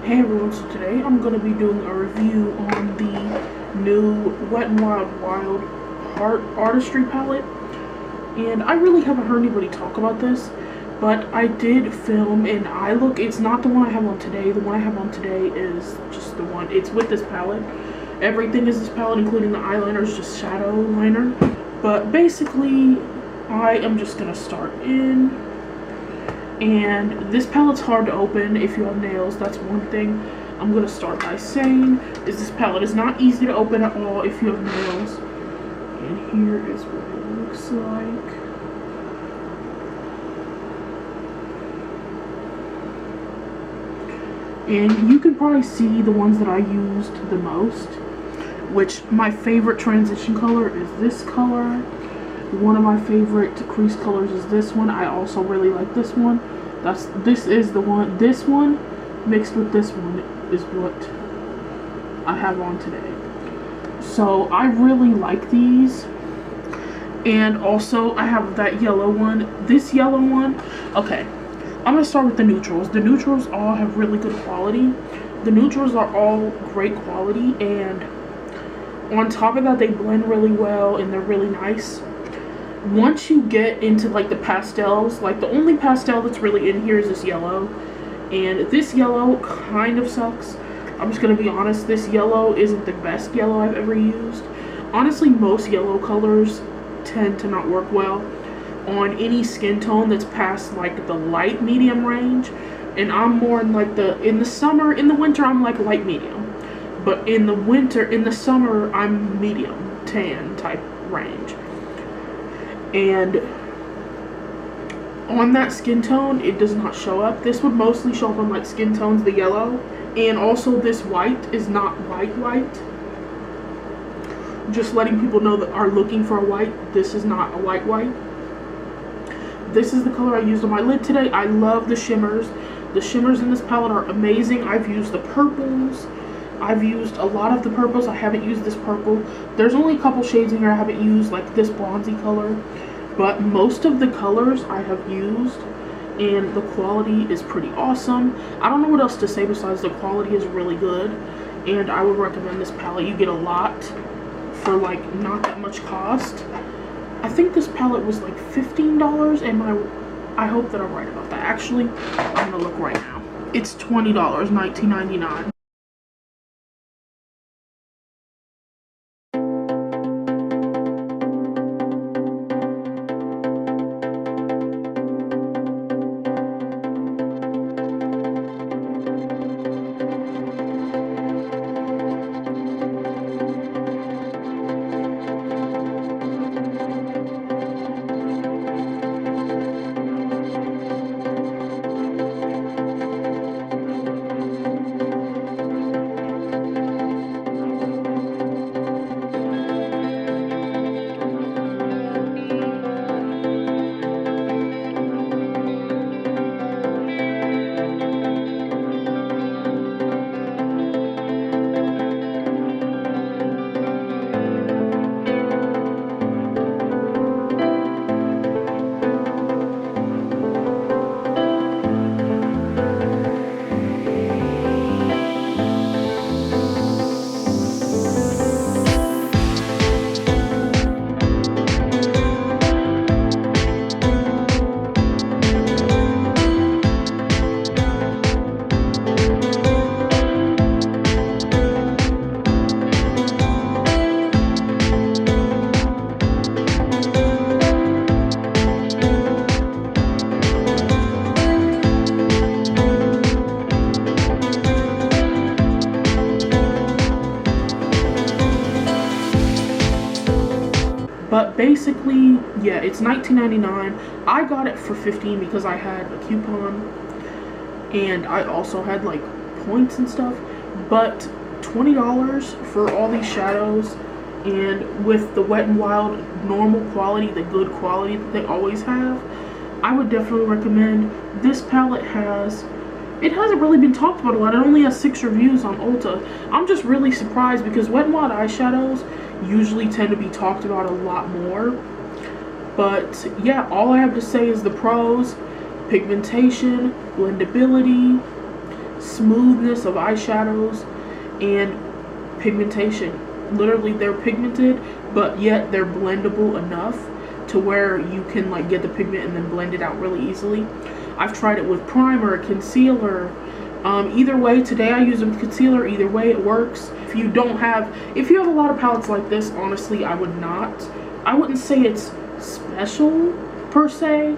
Hey everyone, so today I'm going to be doing a review on the new Wet n Wild Artistry palette. And I really haven't heard anybody talk about this, but I did film and it's not the one I have on today. The one I have on today is just the one, it's with this palette. Everything is this palette, including the eyeliner is just shadow liner. But basically, I am just going to start in. And this palette's hard to open if you have nails. That's one thing I'm going to start by saying, is this palette is not easy to open at all if you have nails. And here is what it looks like. And you can probably see the ones that I used the most, which my favorite transition color is this color. One of my favorite crease colors is this one. I also really like this one. This is the one. This one mixed with this one is what I have on today. So I really like these. And also I have that yellow one. This yellow one. Okay, I'm gonna start with the neutrals. The neutrals all have really good quality. The neutrals are all great quality, and on top of that, they blend really well and they're really nice. Once you get into like the pastels, like the only pastel that's really in here is this yellow, and this yellow kind of sucks. I'm just gonna be honest, this yellow isn't the best yellow I've ever used. Honestly, most yellow colors tend to not work well on any skin tone that's past like the light medium range, and I'm more in like in the winter I'm like light medium, but in the summer I'm medium tan type range. And on that skin tone, it does not show up. This would mostly show up on like skin tones, the yellow. And also this white is not white. Just letting people know that are looking for a white, this is not a white. This is the color I used on my lid today. I love the shimmers. The shimmers in this palette are amazing. I've used the purples. I've used a lot of the purples. I haven't used this purple. There's only a couple shades in here I haven't used, like this bronzy color. But most of the colors I have used, and the quality is pretty awesome. I don't know what else to say besides the quality is really good. And I would recommend this palette. You get a lot for like not that much cost. I think this palette was like $15, and I hope that I'm right about that. Actually, I'm gonna look right now. It's $20, $19.99. But basically, yeah, it's $19.99. I got it for $15 because I had a coupon, and I also had like points and stuff. But $20 for all these shadows, and with the Wet n Wild normal quality, the good quality that they always have, I would definitely recommend. This palette it hasn't really been talked about a lot. It only has 6 reviews on Ulta. I'm just really surprised because Wet n Wild eyeshadows usually tend to be talked about a lot more. But yeah, all I have to say is the pros: pigmentation, blendability, smoothness of eyeshadows and pigmentation. Literally, they're pigmented, but yet they're blendable enough to where you can like get the pigment and then blend it out really easily. I've tried it with primer, concealer, either way. Today I use a concealer. Either way it works. If you have a lot of palettes like this, honestly, I wouldn't say it's special per se,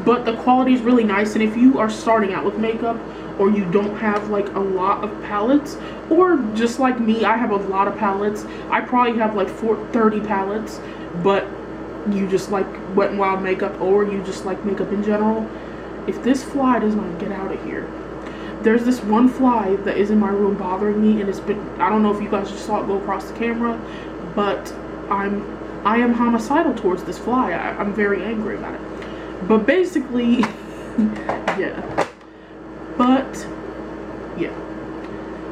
but the quality is really nice. And if you are starting out with makeup, or you don't have like a lot of palettes, or just like me, I have a lot of palettes. I probably have like 30 palettes, but you just like Wet n Wild makeup, or you just like makeup in general. If this fly does not get out of here, there's this one fly that is in my room bothering me, and I don't know if you guys just saw it go across the camera, but I am homicidal towards this fly. I'm very angry about it. But basically, yeah. But yeah,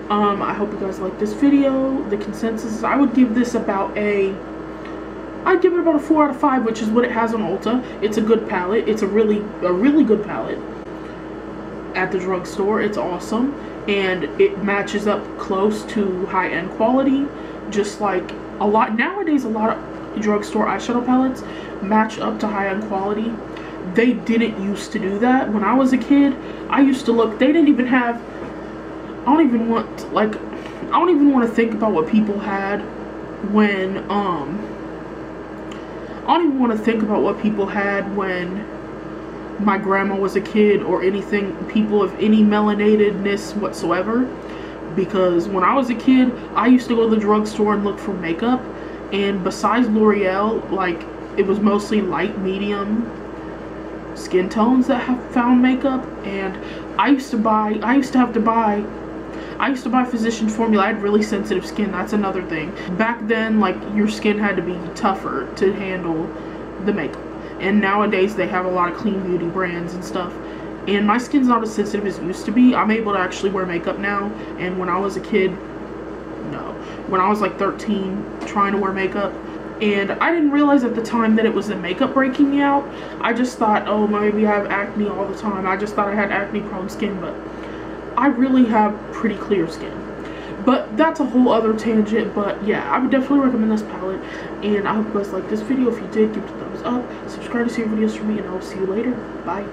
I hope you guys like this video. The consensus is I would give this I'd give it about a 4 out of 5, which is what it has on Ulta. It's a good palette. It's a really good palette. At the drugstore, it's awesome, and it matches up close to high-end quality. Just like nowadays, a lot of drugstore eyeshadow palettes match up to high-end quality. They didn't used to do that. When I was a kid, I used to look, they didn't even have, I don't even want to think about what people had when, I don't even want to think about what people had when my grandma was a kid, or anything, people of any melanatedness whatsoever. Because when I was a kid, I used to go to the drugstore and look for makeup, and besides L'Oreal, like, it was mostly light, medium skin tones that have found makeup. And I used to have to buy Physicians Formula. I had really sensitive skin. That's another thing. Back then, like, your skin had to be tougher to handle the makeup. And nowadays they have a lot of clean beauty brands and stuff. And my skin's not as sensitive as it used to be. I'm able to actually wear makeup now. And when I was a kid, no. When I was like 13, trying to wear makeup, and I didn't realize at the time that it was the makeup breaking me out. I just thought, oh, maybe I have acne all the time. I just thought I had acne prone skin, but I really have pretty clear skin. But that's a whole other tangent. But yeah, I would definitely recommend this palette, and I hope you guys like this video. If you did, give it a thumbs up, subscribe to see videos from me, and I will see you later. Bye.